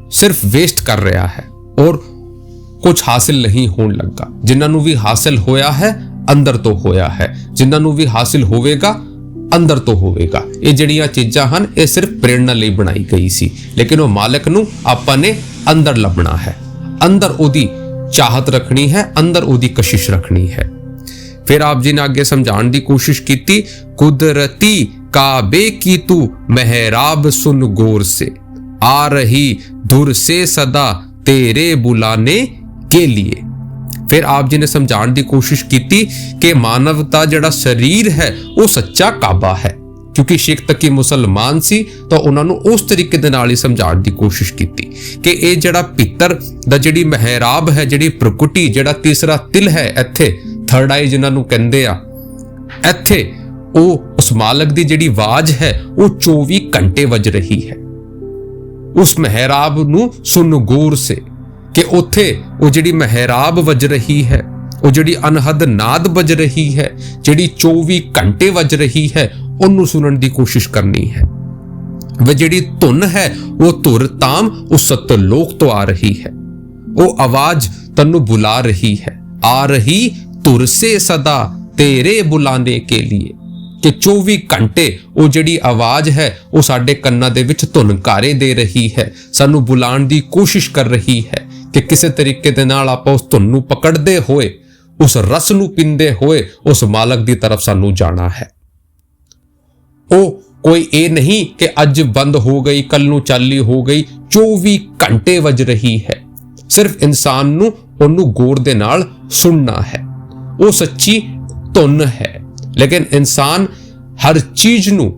सिर्फ वेस्ट कर रहा है और कुछ हासिल नहीं होने लगा। जिन्होंने भी हासिल होया है अंदर तो होया है, जिन्होंने भी हासिल होवेगा अंदर तो होवेगा। ये जड़ियां चीज़ां हन ये सिर्फ प्रेरणा लई बनाई गई सी, लेकिन वो मालिक नूं आपां ने अंदर लभना है, अंदर ओदी चाहत रखनी है, अंदर ओदी कशिश रखनी है। फिर आप जी ने आगे समझाने की कोशिश की, कुदरती काबे की तू मेहराब सुन गौर से, आ रही धुर से सदा तेरे बुलाने के लिए। फिर आप जी ने समझाने की कोशिश की कि मानवता जड़ा शरीर है वो सच्चा काबा है, क्योंकि सिख तकी मुसलमान सी तो उन्होंने उस तरीके दे नाल ही समझाने की कोशिश की कि ये जड़ा पितर दा जड़ी मेहराब है, जड़ी प्रकुटी, जड़ा तीसरा तिल है, इत्थे थर्ड आई जिन्होंने कहंदे आ, इत्थे वो उस मालक दी जड़ी आवाज है वो 24 घंटे वज रही है। उस मेहराब नू सुन गौर से कि उथे वो जड़ी मेहराब वज रही है, वो जड़ी अनहद नाद बज रही है, जड़ी 24 घंटे वज रही है, उन्नू सुनन दी कोशिश करनी है। वह जड़ी धुन है वो धुर ताम उस सतलोक तो आ रही है, वो आवाज तन्नू बुला रही है, आ रही धुर से सदा तेरे बुलाने के लिए। कि 24 घंटे वो जड़ी आवाज है वो साडे कन्नां दे विच धुनकारे दे रही है, सानू बुलाण दी कोशिश कर रही है कि किसी तरीके दे नाल आपां उस धुन नू पकड़दे होए, उस रस नू पींदे होए उस मालक दी तरफ सानू जाना है। ओ कोई ये नहीं कि अज बंद हो गई कल नू चाली हो गई, 24 ਘੰਟੇ ਵੱਜ ਰਹੀ ਹੈ। ਸਿਰਫ ਇਨਸਾਨ ਨੂੰ ਉਹਨੂੰ ਗੌਰ ਦੇ ਨਾਲ ਸੁਣਨਾ ਹੈ। ਉਹ ਸੱਚੀ ਧੁਨ ਹੈ। ਲੇਕਿਨ ਇਨਸਾਨ ਹਰ ਚੀਜ਼ ਨੂੰ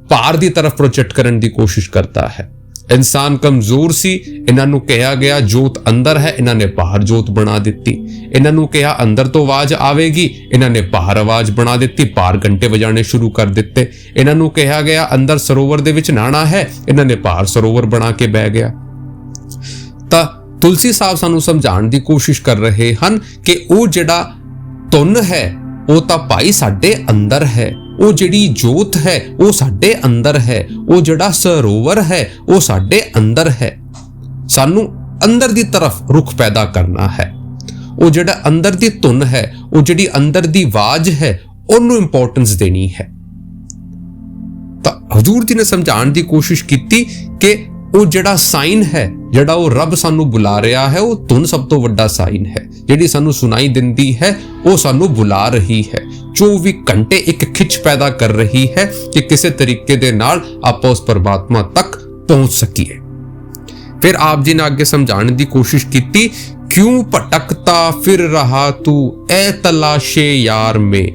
ਭਾਰ ਦੀ ਤਰਫ ਪ੍ਰੋਜੈਕਟ ਕਰਨ ਦੀ ਕੋਸ਼ਿਸ਼ ਕਰਦਾ ਹੈ। ਇਨਸਾਨ ਕਮਜ਼ੋਰ ਸੀ, ਇਹਨਾਂ ਨੂੰ ਕਿਹਾ ਗਿਆ ਜੋਤ ਅੰਦਰ ਹੈ, ਇਹਨਾਂ ਨੇ ਬਾਹਰ ਜੋਤ ਬਣਾ ਦਿੱਤੀ। ਇਹਨਾਂ ਨੂੰ ਕਿਹਾ ਅੰਦਰ ਤੋਂ ਆਵਾਜ਼ ਆਵੇਗੀ, ਇਹਨਾਂ ਨੇ ਬਾਹਰ ਆਵਾਜ਼ ਬਣਾ ਦਿੱਤੀ, ਬਾਹਰ ਘੰਟੇ ਵਜਾਣੇ ਸ਼ੁਰੂ ਕਰ ਦਿੱਤੇ। ਇਹਨਾਂ ਨੂੰ ਕਿਹਾ ਗਿਆ ਅੰਦਰ ਸਰੋਵਰ ਦੇ ਵਿੱਚ ਨਹਾਣਾ ਹੈ, ਇਹਨਾਂ ਨੇ ਬਾਹਰ ਸਰੋਵਰ ਬਣਾ ਕੇ ਬਹਿ ਗਿਆ। ਤਾਂ ਤੁਲਸੀ ਸਾਹਿਬ ਸਾਨੂੰ ਸਮਝਾਉਣ ਦੀ ਕੋਸ਼ਿਸ਼ ਕਰ ਰਹੇ ਹਨ ਕਿ ਉਹ ਜਿਹੜਾ ਧੁਨ ਹੈ ਉਹ ਤਾਂ ਭਾਈ ਸਾਡੇ ਅੰਦਰ ਹੈ। ਉਹ ਜਿਹੜੀ ਜੋਤ ਹੈ ਉਹ ਸਾਡੇ ਅੰਦਰ ਹੈ। ਉਹ ਜਿਹੜਾ ਸਰੋਵਰ ਹੈ ਉਹ ਸਾਡੇ ਅੰਦਰ ਹੈ। ਸਾਨੂੰ ਅੰਦਰ ਦੀ ਤਰਫ ਰੁਖ ਪੈਦਾ ਕਰਨਾ ਹੈ। ਉਹ ਜਿਹੜਾ ਅੰਦਰ ਦੀ ਧੁਨ ਹੈ, ਉਹ ਜਿਹੜੀ ਅੰਦਰ ਦੀ ਆਵਾਜ਼ ਹੈ, ਉਹਨੂੰ ਇੰਪੋਰਟੈਂਸ ਦੇਣੀ ਹੈ। ਤਾਂ ਹਜ਼ੂਰ ਜੀ ਨੇ ਸਮਝਾਉਣ ਦੀ ਕੋਸ਼ਿਸ਼ ਕੀਤੀ ਕਿ ਉਹ ਜਿਹੜਾ ਸਾਈਨ ਹੈ, ਜਿਹੜਾ ਉਹ ਰੱਬ ਸਾਨੂੰ ਬੁਲਾ ਰਿਹਾ ਹੈ, ਉਹ ਧੁਨ ਸਭ ਤੋਂ ਵੱਡਾ ਸਾਈਨ ਹੈ। ਜਿਹੜੀ ਸਾਨੂੰ ਸੁਣਾਈ ਦਿੰਦੀ ਹੈ ਉਹ ਸਾਨੂੰ ਬੁਲਾ ਰਹੀ ਹੈ। 24 ਘੰਟੇ ਇੱਕ ਖਿੱਚ ਪੈਦਾ ਕਰ ਰਹੀ ਹੈ ਕਿ ਕਿਸੇ ਤਰੀਕੇ ਦੇ ਨਾਲ ਆਪਾਂ ਉਸ ਪਰਮਾਤਮਾ ਤੱਕ ਪਹੁੰਚ ਸਕੀਏ। ਫਿਰ ਆਪ ਜੀ ਨੇ ਅੱਗੇ ਸਮਝਾਉਣ ਦੀ ਕੋਸ਼ਿਸ਼ ਕੀਤੀ, ਕਿਉਂ ਭਟਕਤਾ ਫਿਰ ਰਹਾ ਤੂੰ ਐ ਤਲਾਸ਼ੇ ਯਾਰ ਮੇ,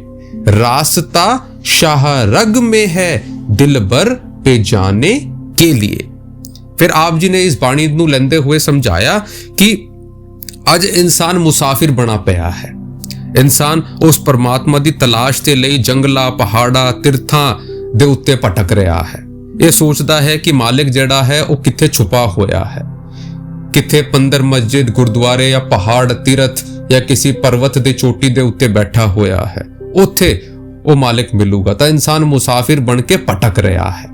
ਰਾਸਤਾ शाह रग में है दिलबर पे जाने के लिए। फिर आप जी ने इस बाणी ਨੂੰ ਲੈਂਦੇ ਹੋਏ ਸਮਝਾਇਆ ਕਿ ਅੱਜ ਇਨਸਾਨ ਮੁਸਾਫਿਰ ਬਣਾ ਪਿਆ ਹੈ। ਇਨਸਾਨ ਉਸ ਪਰਮਾਤਮਾ ਦੀ ਤਲਾਸ਼ ਦੇ ਲਈ ਜੰਗਲਾਂ, ਪਹਾੜਾਂ, ਤਿਰਥਾਂ ਦੇ ਉੱਤੇ ਭਟਕ ਰਿਹਾ ਹੈ। ਇਹ ਸੋਚਦਾ ਹੈ ਕਿ ਮਾਲਿਕ ਜਿਹੜਾ ਹੈ ਉਹ ਕਿੱਥੇ ਛੁਪਾ ਹੋਇਆ ਹੈ, ਕਿੱਥੇ ਪੰਦਰ ਮਸਜਿਦ, ਗੁਰਦੁਆਰੇ ਜਾਂ ਪਹਾੜ, ਤੀਰਥ ਜਾਂ ਕਿਸੇ ਪਰਵਤ ਦੇ ਚੋਟੀ ਦੇ ਉੱਤੇ ਬੈਠਾ ਹੋਇਆ ਹੈ, ਉੱਥੇ ਉਹ ਮਾਲਿਕ ਮਿਲੂਗਾ। ਤਾਂ ਇਨਸਾਨ ਮੁਸਾਫਿਰ ਬਣ ਕੇ ਭਟਕ ਰਿਹਾ ਹੈ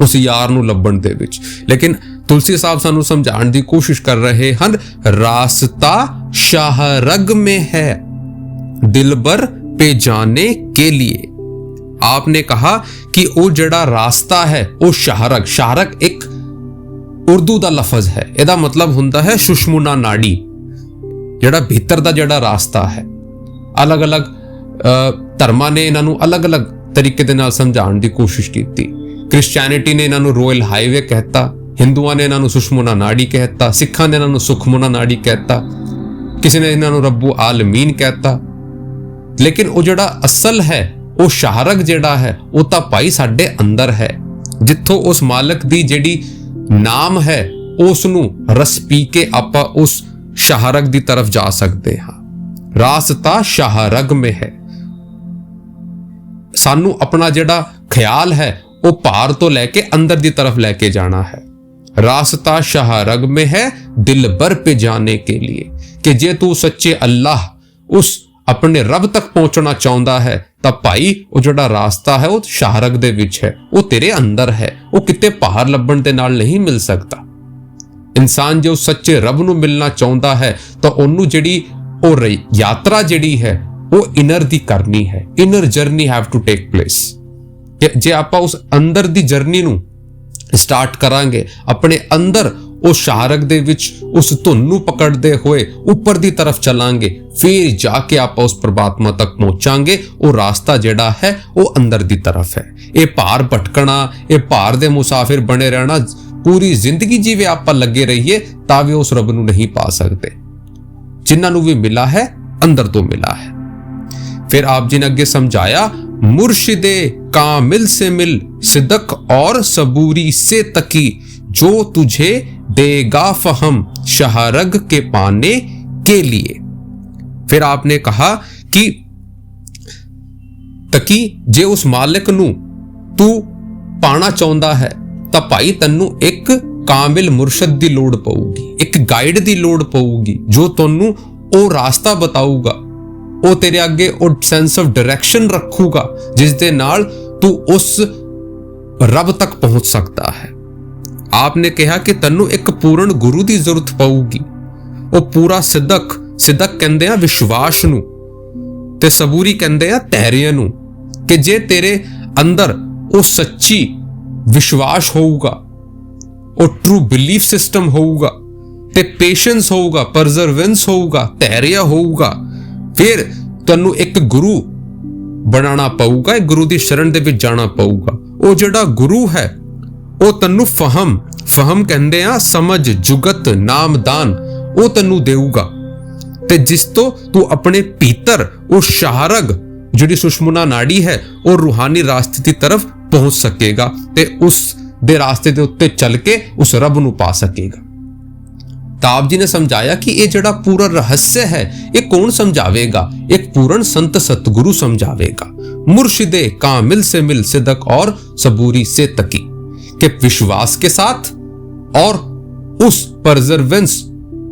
ਉਸ ਯਾਰ ਨੂੰ ਲੱਭਣ ਦੇ ਵਿੱਚ। ਲੇਕਿਨ ਤੁਲਸੀ ਸਾਹਿਬ ਸਾਨੂੰ ਸਮਝਾਉਣ ਦੀ ਕੋਸ਼ਿਸ਼ ਕਰ ਰਹੇ ਹਨ, ਰਾਸਤਾ शाह रग में है दिलबर पे जाने के लिए। आपने कहा कि वो जड़ा रास्ता है वो शाहरग, शाहरग एक उर्दू ਦਾ ਲਫ਼ਜ਼ ਹੈ। ਇਹਦਾ ਮਤਲਬ ਹੁੰਦਾ ਹੈ ਸੁਸ਼ਮਨਾ ਨਾੜੀ, ਜਿਹੜਾ ਭੀਤਰ ਦਾ ਜਿਹੜਾ ਰਾਸਤਾ ਹੈ। ਅਲੱਗ-ਅਲੱਗ ਧਰਮਾਂ ਨੇ ਇਹਨਾਂ ਨੂੰ ਅਲੱਗ-ਅਲੱਗ ਤਰੀਕੇ ਦੇ ਨਾਲ ਸਮਝਾਉਣ ਦੀ ਕੋਸ਼ਿਸ਼ ਕੀਤੀ। ਕ੍ਰਿਸਚੀਅਨਿਟੀ ਨੇ ਇਹਨਾਂ ਨੂੰ ਰੋਇਲ ਹਾਈਵੇ ਕਹਿਤਾ, ਹਿੰਦੂਆਂ ਨੇ ਇਹਨਾਂ ਨੂੰ ਸੁਸ਼ਮਨਾ ਨਾੜੀ ਕਹਿਤਾ, ਸਿੱਖਾਂ ਨੇ ਇਹਨਾਂ ਨੂੰ ਸੁਖਮਨਾ ਨਾੜੀ ਕਹਿਤਾ, ਕਿਸੇ ਨੇ ਇਹਨਾਂ ਨੂੰ ਰੱਬੂ ਆਲਮੀਨ ਕਹਿਤਾ। ਲੇਕਿਨ ਉਹ ਜਿਹੜਾ ਅਸਲ ਹੈ, ਉਹ ਸ਼ਾਹਰਗ ਜਿਹੜਾ ਹੈ, ਉਹ ਤਾਂ ਭਾਈ ਸਾਡੇ ਅੰਦਰ ਹੈ, ਜਿੱਥੋਂ ਉਸ ਮਾਲਕ ਦੀ ਜਿਹੜੀ ਨਾਮ ਹੈ ਉਸ ਨੂੰ ਰਸ ਪੀ ਕੇ ਆਪਾਂ ਉਸ ਸ਼ਾਹਰਗ ਦੀ ਤਰਫ ਜਾ ਸਕਦੇ ਹਾਂ। ਰਾਸਤਾ ਸ਼ਾਹਰਗ ਮੇ ਹੈ। ਸਾਨੂੰ ਆਪਣਾ ਜਿਹੜਾ ਖਿਆਲ ਹੈ ਉਹ ਭਾਰ ਤੋਂ ਲੈ ਕੇ ਅੰਦਰ ਦੀ ਤਰਫ ਲੈ ਕੇ ਜਾਣਾ ਹੈ। ਰਾਸਤਾ ਸ਼ਾਹਰਗ ਮੇ ਹੈ ਦਿਲਬਰ पे जाने के लिए, ਕਿ ਜੇ ਤੂੰ ਸੱਚੇ ਅੱਲਾਹ ਉਸ ਆਪਣੇ ਰੱਬ ਤੱਕ ਪਹੁੰਚਣਾ ਚਾਹੁੰਦਾ ਹੈ ਤਾਂ ਭਾਈ ਉਹ ਜਿਹੜਾ ਰਾਸਤਾ ਹੈ ਉਹ ਸ਼ਾਹਰਗ ਦੇ ਵਿੱਚ ਹੈ, ਉਹ ਤੇਰੇ ਅੰਦਰ ਹੈ। ਉਹ ਕਿਤੇ ਬਾਹਰ ਲੱਭਣ ਦੇ ਨਾਲ ਨਹੀਂ ਮਿਲ ਸਕਦਾ। ਇਨਸਾਨ ਜੇ ਉਸ ਸੱਚੇ ਰੱਬ ਨੂੰ ਮਿਲਣਾ ਚਾਹੁੰਦਾ ਹੈ ਤਾਂ ਉਹਨੂੰ ਜਿਹੜੀ ਉਹ ਯਾਤਰਾ ਜਿਹੜੀ ਹੈ ਉਹ ਇਨਰ ਦੀ ਕਰਨੀ ਹੈ। Inner journey have to take place. ਜੇ ਆਪਾਂ ਉਸ ਅੰਦਰ ਦੀ ਜਰਨੀ ਨੂੰ ਸਟਾਰਟ ਕਰਾਂਗੇ, ਆਪਣੇ ਅੰਦਰ ਉਸ ਸ਼ਾਹਰਗ ਦੇ ਵਿੱਚ ਉਸ ਧੁਨ ਨੂੰ ਪਕੜਦੇ ਹੋਏ ਉੱਪਰ ਦੀ ਤਰਫ ਚਲਾਂਗੇ, ਫਿਰ ਜਾ ਕੇ ਆਪਾਂ ਉਸ ਪਰਮਾਤਮਾ ਤੱਕ ਪਹੁੰਚਾਂਗੇ। ਉਹ ਰਾਸਤਾ ਜਿਹੜਾ ਹੈ ਉਹ ਅੰਦਰ ਦੀ ਤਰਫ ਹੈ। ਇਹ ਭਾਰ ਭਟਕਣਾ, ਇਹ ਭਾਰ ਦੇ ਮੁਸਾਫਿਰ ਬਣੇ ਰਹਿਣਾ, ਪੂਰੀ ਜ਼ਿੰਦਗੀ ਜਿਵੇਂ ਆਪਾਂ ਲੱਗੇ ਰਹੀਏ ਤਾਂ ਵੀ ਉਸ ਰੱਬ ਨੂੰ ਨਹੀਂ ਪਾ ਸਕਦੇ। ਜਿਨ੍ਹਾਂ ਨੂੰ ਵੀ ਮਿਲਾ ਹੈ ਅੰਦਰ ਤੋਂ ਮਿਲਾ ਹੈ। फिर आप जी ने अगे समझाया, मुर्शिदे कामिल से मिल सिदक और सबूरी से तकी, जो तुझे देगा फहम शहरग के पाने के लिए। फिर आपने कहा कि तकी जे उस मालिक नू तू पाना चाहता है ਤਾਂ ਭਾਈ ਤੈਨੂੰ ਇੱਕ ਕਾਮਿਲ ਮੁਰਸ਼ਦ ਦੀ ਲੋੜ ਪਊਗੀ, ਇੱਕ ਗਾਈਡ ਦੀ ਲੋੜ ਪਊਗੀ ਜੋ ਤੁਹਾਨੂੰ ਉਹ ਰਾਸਤਾ ਬਤਾਊਗਾ। ਉਹ ਤੇਰੇ ਅੱਗੇ ਉਹ ਸੈਂਸ ਆਫ ਡਾਇਰੈਕਸ਼ਨ ਰੱਖੂਗਾ ਜਿਸ ਦੇ ਨਾਲ ਤੂੰ ਉਸ ਰੱਬ ਤੱਕ ਪਹੁੰਚ ਸਕਦਾ ਹੈ। ਆਪਨੇ ਕਿਹਾ ਕਿ ਤੈਨੂੰ ਇੱਕ ਪੂਰਨ ਗੁਰੂ ਦੀ ਜ਼ਰੂਰਤ ਪਊਗੀ। ਉਹ ਪੂਰਾ ਸਿਦਕ, ਸਿਦਕ ਕਹਿੰਦੇ ਆ ਵਿਸ਼ਵਾਸ ਨੂੰ, ਤੇ ਸਬੂਰੀ ਕਹਿੰਦੇ ਆ ਧੈर्य ਨੂੰ, ਕਿ ਜੇ ਤੇਰੇ ਅੰਦਰ ਉਹ ਸੱਚੀ ਵਿਸ਼ਵਾਸ ਹੋਊਗਾ, ਉਹ ਟਰੂ ਬਿਲੀਫ ਸਿਸਟਮ ਹੋਊਗਾ, ਤੇ ਪੇਸ਼ੈਂਸ ਹੋਊਗਾ, ਪਰਜ਼ਰਵੈਂਸ ਹੋਊਗਾ, ਧੈर्य ਹੋਊਗਾ, ਫਿਰ ਤੁਹਾਨੂੰ ਇੱਕ ਗੁਰੂ ਬਣਾਉਣਾ ਪਊਗਾ, ਇੱਕ ਗੁਰੂ ਦੀ ਸ਼ਰਨ ਦੇ ਵਿੱਚ ਜਾਣਾ ਪਊਗਾ। ਉਹ ਜਿਹੜਾ ਗੁਰੂ ਹੈ ਉਹ ਤੈਨੂੰ ਫਹਮ ਕਹਿੰਦੇ ਆ ਸਮਝ, ਜੁਗਤ, ਨਾਮਦਾਨ ਉਹ ਤੈਨੂੰ ਦੇਊਗਾ। ਤੇ ਜਿਸ ਤੋਂ ਤੂੰ ਆਪਣੇ ਭੀਤਰ ਉਹ ਸ਼ਾਹਰਗ ਜਿਹੜੀ ਸੁਸ਼ਮਨਾ ਨਾੜੀ ਹੈ ਉਹ ਰੂਹਾਨੀ ਰਾਸਤੇ ਦੀ ਤਰਫ ਪਹੁੰਚ ਸਕੇਗਾ ਤੇ ਉਸ ਦੇ ਰਾਸਤੇ ਦੇ ਉੱਤੇ ਚੱਲ ਕੇ ਉਸ ਰੱਬ ਨੂੰ ਪਾ ਸਕੇਗਾ। ਤਾਂ ਆਪ ਜੀ ਨੇ ਸਮਝਾਇਆ ਕਿ ਇਹ ਜਿਹੜਾ ਪੂਰਾ ਰਹੱस्य ਹੈ ਇਹ ਕੌਣ ਸਮਝਾਵੇਗਾ? एक पूर्ण संत सतगुरु समझावेगा। मुर्शिदे कामिल से मिल सिदक और सबूरी से तकी के विश्वास के साथ और उस परजर्वेंस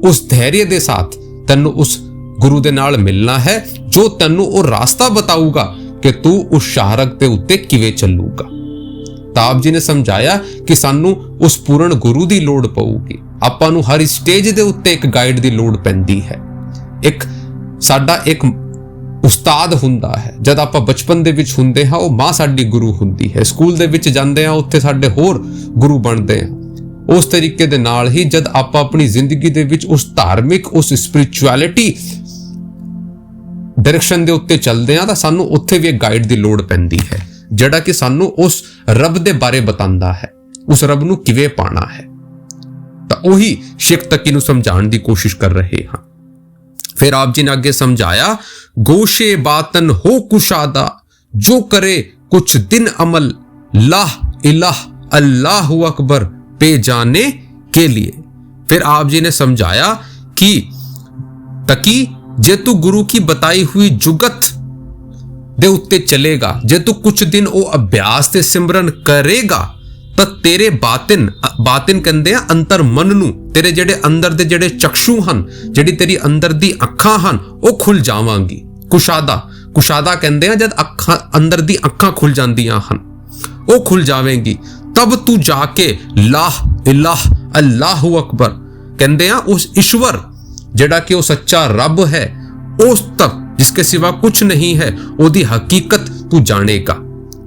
उस धैर्य के साथ तैनू उस गुरु दे नाल मिलना है जो तैनू वो रास्ता बताऊगा कि तू उस शाहरग के उत्ते किवें चलूगा। ताब जी ने समझाया कि सानू उस पूर्ण गुरु की लोड़ पऊगी। आपां नू हर स्टेज दे उत्ते एक गाइड की लोड़ पैंदी है। एक साडा एक उस्ताद हुंदा है। जद आपां बचपन दे विच हुंदे हां वो मां साडी गुरु हुंदी है। स्कूल दे विच जांदे हां उत्थे साडे होर गुरु बनदे हां। उस तरीके दे नाल ही जद आपां अपनी जिंदगी दे विच उस धार्मिक उस स्पिरिचुअलिटी डायरेक्शन दे उत्ते चलदे हां तां सानू उत्थे भी एक गाइड दी लोड़ पैंदी है ਜਿਹੜਾ कि सानू उस रब दे बारे बतांदा है, उस रब नू किवें पाना है। तो उही शेख तकी नू समझाने की कोशिश कर रहे हैं। फिर आप जी ने आगे समझाया गोशे बातन हो कुशादा जो करे कुछ दिन अमल लाह इलाह अल्लाह अकबर पे जाने के लिए। फिर आप जी ने समझाया कि तकी जे तू गुरु की बताई हुई जुगत दे उत्ते चलेगा, जे तू कुछ दिन वो अभ्यास ते सिमरन करेगा तो तेरे बातिन कहंदे आ अंतर मन नू तेरे जेड़े अंदर दे जेड़े चक्षु हन, जेड़ी तेरी अंदर दी अखां हन वो खुल जावांगी। कुशादा कहंदे आ जद अखां अंदर दी अखां खुल जांदियां हन वो खुल जावेंगी तब तू जाके लाह इलाह अल्लाहु अकबर कहंदे आ उस ईश्वर जेड़ा कि वो सच्चा रब है उस तक जिसके सिवा कुछ नहीं है ओदी हकीकत तू जानेगा।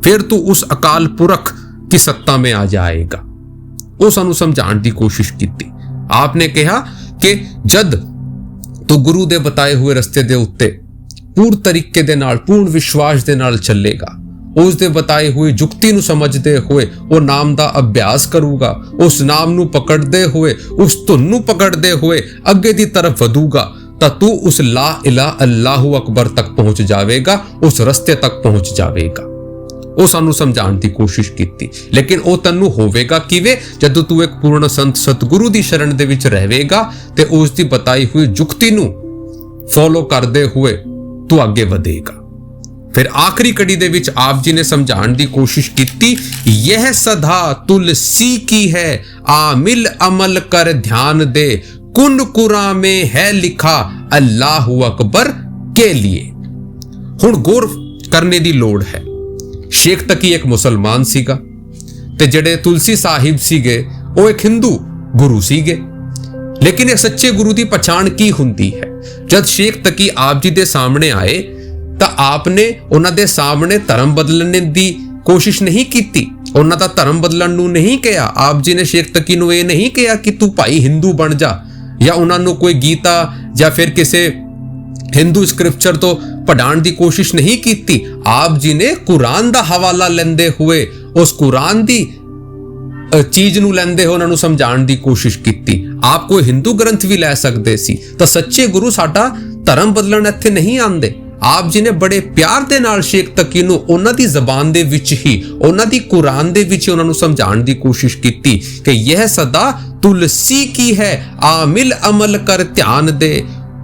फिर तू उस अकाल पुरख की सत्ता में आ जाएगा। वो सानू समझाने की कोशिश की। आपने कहा कि जद तू गुरु दे बताए हुए रस्ते दे उत्ते पूर्ण तरीके दे नाल पूर्ण विश्वास दे नाल चलेगा, उस दे बताए हुए जुक्ति नू समझदे हुए वो नाम दा अभ्यास करूगा, उस नाम नू पकड़दे हुए उस धुन नू पकड़दे हुए अगे दी तरफ वधूगा तो तू उस ला इला अल्लाहु अकबर तक पहुंच जावेगा, उस रस्ते तक पहुंच जावेगा। वो सानू समझाने की कोशिश की। लेकिन वो तन्नू होवेगा किवें जदों तू एक पूर्ण संत सतगुरु की शरण दे विच रहेगा ते उसकी बताई हुई जुक्ति नू फॉलो करते हुए तू आगे बढ़ेगा। फिर आखिरी कड़ी दे विच आप जी ने समझाने की कोशिश की, यह सदा तुलसी की है आमिल अमल कर ध्यान दे कुन कुरान में है लिखा अल्लाहु अकबर के लिए। हुण गौर करने की लोड़ है। शेख तकी एक मुसलमान सीगा ते जेड़े तुलसी साहिब सीगे वो एक हिंदू गुरु सीगे। लेकिन एक सच्चे गुरु की पछाण की हुंदी है? जद शेख तकी आप जी दे सामने आए तो आपने उन्हां दे सामने धर्म बदलने की कोशिश नहीं की, उन्हां दा धर्म बदलन नू नहीं कहा। आप जी ने शेख तकी नू ये नहीं कहा कि तू भाई हिंदू बन जा, या उन्होंने कोई गीता या फिर किसी हिंदू स्क्रिप्चर तो पढ़ाने की कोशिश नहीं की। आप जी ने कुरान का हवाला लेंदे हुए उस कुरान की चीज नू लेंदे हुए उन्होंने समझाने की कोशिश की। आप कोई हिंदू ग्रंथ भी लै सकते सी। तो सच्चे गुरु साडा धर्म बदलन इत्थे नहीं आंदे। आप जी ने बड़े प्यार दे नाल शेख तकी नू उन्हां दी ज़बान दे विच ही उन्हां दी कुरान दे विच उन्हां नू समझाने की कोशिश की कि यह सदा तुलसी की है आमिल अमल कर ध्यान दे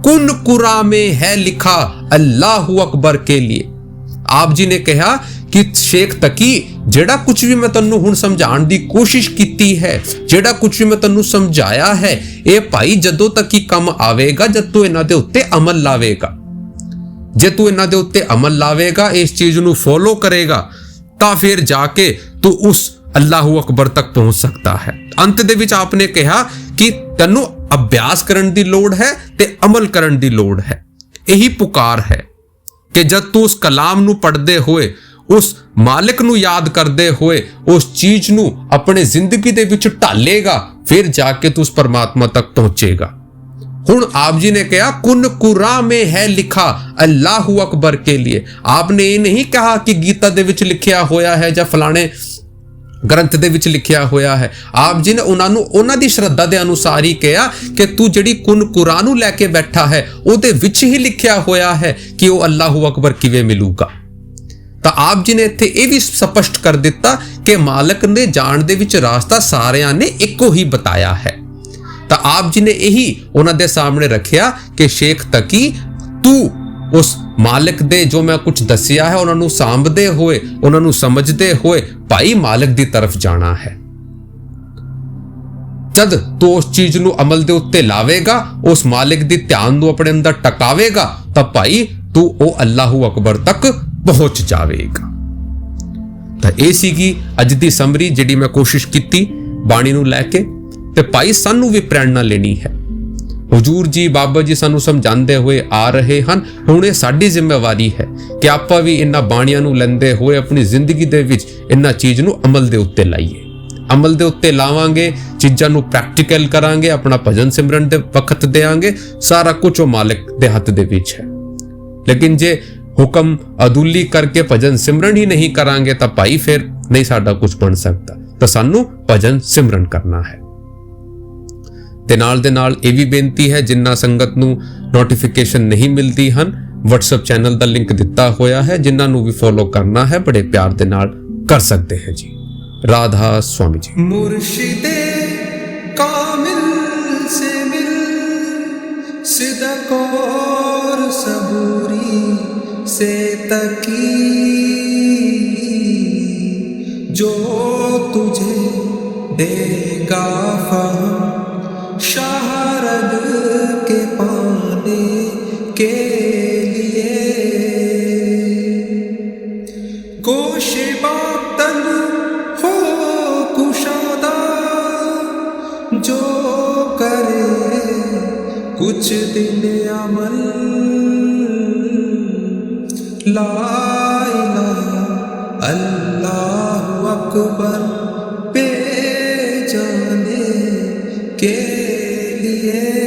कुन कुरान में है लिखा अल्लाहु अकबर के लिए। आप जी ने कहा कि शेख तकी जेड़ा कुछ भी मैं तन्नू हुण समझाने की कोशिश की है, जेड़ा कुछ भी मैं तन्नू समझाया है, ये भाई जदों तक ही कम आवेगा जद तू इन्हां दे उत्ते अमल लावेगा। जे तू इन्हां दे उत्ते अमल लावेगा, इस चीज नू फॉलो करेगा, तां फिर जाके तू उस अल्लाहु अकबर तक पहुंच सकता है। अंत दे विच आपने कहा कि तैनू अभ्यास करन दी लोड़ है ते अमल करन दी लोड़ है। यही पुकार है कि जब तू उस कलाम नू पढ़दे हुए उस मालिक नू याद करदे हुए उस चीज नू अपने जिंदगी दे विच ढालेगा, फिर जाके तू उस परमात्मा तक पहुंचेगा। हुण आप जी ने कहा कुन कुरान में है लिखा अल्लाहु अकबर के लिए। आपने ये नहीं कहा कि गीता दे विच लिखिया होया है या फलाने ਗ੍ਰੰਥ ਦੇ ਵਿੱਚ ਲਿਖਿਆ ਹੋਇਆ ਹੈ। ਆਪ ਜੀ ਨੇ ਉਹਨਾਂ ਨੂੰ ਉਹਨਾਂ ਦੀ ਸ਼ਰਧਾ ਦੇ ਅਨੁਸਾਰ ਹੀ ਕਿਹਾ ਕਿ ਤੂੰ ਜਿਹੜੀ ਕੁਰਾਨ ਨੂੰ ਲੈ ਕੇ ਬੈਠਾ ਹੈ ਉਹਦੇ ਵਿੱਚ ਹੀ ਲਿਖਿਆ ਹੋਇਆ ਹੈ ਕਿ ਉਹ ਅੱਲਾਹੂ ਅਕਬਰ ਕਿਵੇਂ ਮਿਲੂਗਾ। ਤਾਂ ਆਪ ਜੀ ਨੇ ਇੱਥੇ ਇਹ ਵੀ ਸਪਸ਼ਟ ਕਰ ਦਿੱਤਾ ਕਿ ਮਾਲਕ ਦੇ ਜਾਣ ਦੇ ਵਿੱਚ ਰਾਸਤਾ ਸਾਰਿਆਂ ਨੇ ਇੱਕੋ ਹੀ ਬਤਾਇਆ ਹੈ। ਤਾਂ ਆਪ ਜੀ ਨੇ ਇਹੀ ਉਹਨਾਂ ਦੇ ਸਾਹਮਣੇ ਰੱਖਿਆ ਕਿ ਸ਼ੇਖ ਤਕੀ ਤੂੰ ਉਸ ਮਾਲਕ ਦੇ ਜੋ ਮੈਂ ਕੁਝ ਦੱਸਿਆ ਹੈ ਉਹਨਾਂ ਨੂੰ ਸਾਂਭਦੇ ਹੋਏ, ਉਹਨਾਂ ਨੂੰ ਸਮਝਦੇ ਹੋਏ ਭਾਈ ਮਾਲਕ ਦੀ ਤਰਫ ਜਾਣਾ ਹੈ। ਜਦ ਤੂੰ ਉਸ ਚੀਜ਼ ਨੂੰ ਅਮਲ ਦੇ ਉੱਤੇ ਲਾਵੇਗਾ, ਉਸ ਮਾਲਿਕ ਦੀ ਧਿਆਨ ਨੂੰ ਆਪਣੇ ਅੰਦਰ ਟਿਕਾਵੇਗਾ ਤਾਂ ਭਾਈ ਤੂੰ ਉਹ ਅੱਲਾਹੂ ਅਕਬਰ ਤੱਕ ਪਹੁੰਚ ਜਾਵੇਗਾ। ਤਾਂ ਇਹ ਸੀਗੀ ਅੱਜ ਦੀ ਸਮਰੀ ਜਿਹੜੀ ਮੈਂ ਕੋਸ਼ਿਸ਼ ਕੀਤੀ ਬਾਣੀ ਨੂੰ ਲੈ ਕੇ। ਤੇ ਭਾਈ ਸਾਨੂੰ ਵੀ ਪ੍ਰੇਰਣਾ ਲੈਣੀ ਹੈ। हुजूर जी बाबा जी सानू समझाते हुए आ रहे हैं, हुण ये साडी जिम्मेवारी है कि आपां भी इन्हां बाणियां नूं लैंदे होए अपनी जिंदगी दे विच इन्हां चीज़ नूं अमल दे उत्ते लाइए। अमल दे उत्ते लावांगे, चीज़ां नूं प्रैक्टिकल करांगे, अपना भजन सिमरन दे वक्त देंगे, सारा कुछ वो मालिक दे हत्थ दे विच है। लेकिन जे हुक्म अदुली करके भजन सिमरन ही नहीं करांगे तो भाई फिर नहीं साडा कुछ बन सकता। तो सानू भजन सिमरन करना है। ਤੇ ਨਾਲ ਦੇ ਨਾਲ ਇਹ ਵੀ ਬੇਨਤੀ ਹੈ, ਜਿੰਨਾ ਸੰਗਤ ਨੂੰ ਨੋਟੀਫਿਕੇਸ਼ਨ ਨਹੀਂ ਮਿਲਦੀ ਹਨ, WhatsApp ਚੈਨਲ ਦਾ ਲਿੰਕ ਦਿੱਤਾ ਹੋਇਆ ਹੈ, ਜਿਨ੍ਹਾਂ ਨੂੰ ਵੀ ਫੋਲੋ ਕਰਨਾ ਹੈ ਬੜੇ ਪਿਆਰ ਦੇ ਨਾਲ ਕਰ ਸਕਦੇ ਹੈ ਜੀ। राधा स्वामी जी। मुर्शिदे कामिल से मिल, सिदक और सबूरी से तकी, जो तुझे देगा फहम शाहरग के पाने के लिए। गोशे बातन हो कुशादा, जो करे कुछ दिन अमल, ला इलाहा अल्लाहु अकबर पे जाने के लिए।